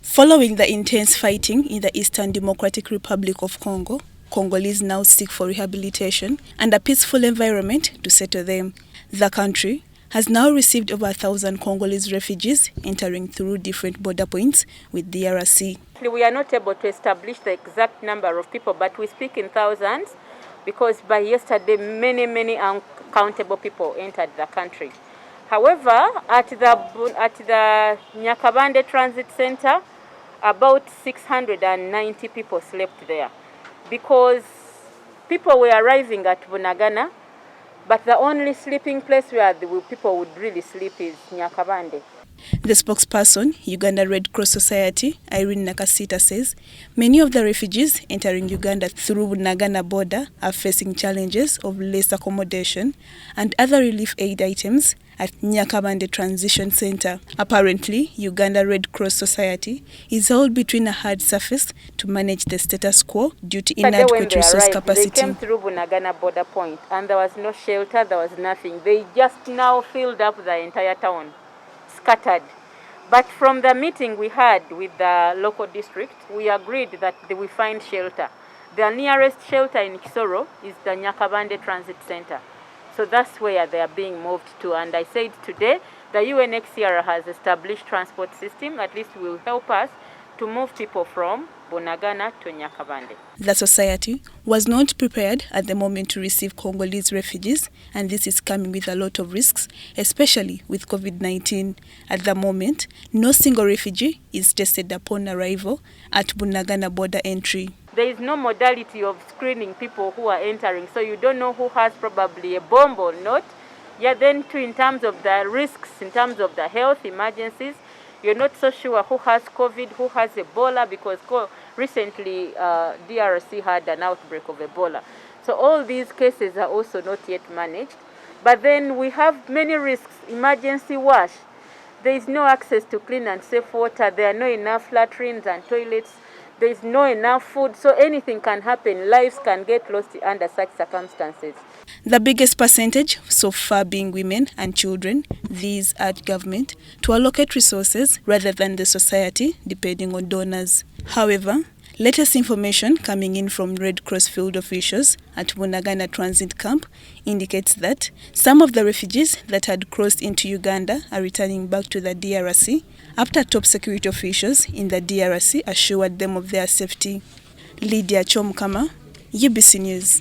Following the intense fighting in the Eastern Democratic Republic of Congo, Congolese now seek for rehabilitation and a peaceful environment to settle them. The country has now received over 1,000 Congolese refugees entering through different border points with the DRC. We are not able to establish the exact number of people, but we speak in thousands because by yesterday many uncountable people entered the country. However, at the Nyakabande Transit Center, about 690 people slept there because people were arriving at Bunagana, but the only sleeping place where the people would really sleep is Nyakabande. The spokesperson, Uganda Red Cross Society, Irene Nakasita, says many of the refugees entering Uganda through Bunagana border are facing challenges of less accommodation and other relief aid items at Nyakabande Transition Center. Apparently, Uganda Red Cross Society is held between a hard surface to manage the status quo due to inadequate resource capacity. They came through Bunagana border point and there was no shelter, there was nothing. They just now filled up the entire town, scattered. But from the meeting we had with the local district, we agreed that we find shelter. The nearest shelter in Kisoro is the Nyakabande Transit Center. So that's where they are being moved to. And I said today, the UNHCR has established transport system, at least will help us to move people from Bunagana to Nyakabande. The society was not prepared at the moment to receive Congolese refugees, and this is coming with a lot of risks, especially with COVID-19. At the moment, no single refugee is tested upon arrival at Bunagana border entry. There is no modality of screening people who are entering, so you don't know who has probably a bomb or not. Yeah, then too, in terms of the risks, in terms of the health emergencies, you're not so sure who has COVID, who has Ebola, because recently DRC had an outbreak of Ebola. So all these cases are also not yet managed. But then we have many risks. Emergency wash. There is no access to clean and safe water. There are not enough latrines and toilets. There is not enough food, so anything can happen. Lives can get lost under such circumstances. The biggest percentage so far being women and children. These urge government to allocate resources rather than the society, depending on donors. However, latest information coming in from Red Cross field officials at Bunagana Transit Camp indicates that some of the refugees that had crossed into Uganda are returning back to the DRC after top security officials in the DRC assured them of their safety. Lydia Chomkama, UBC News.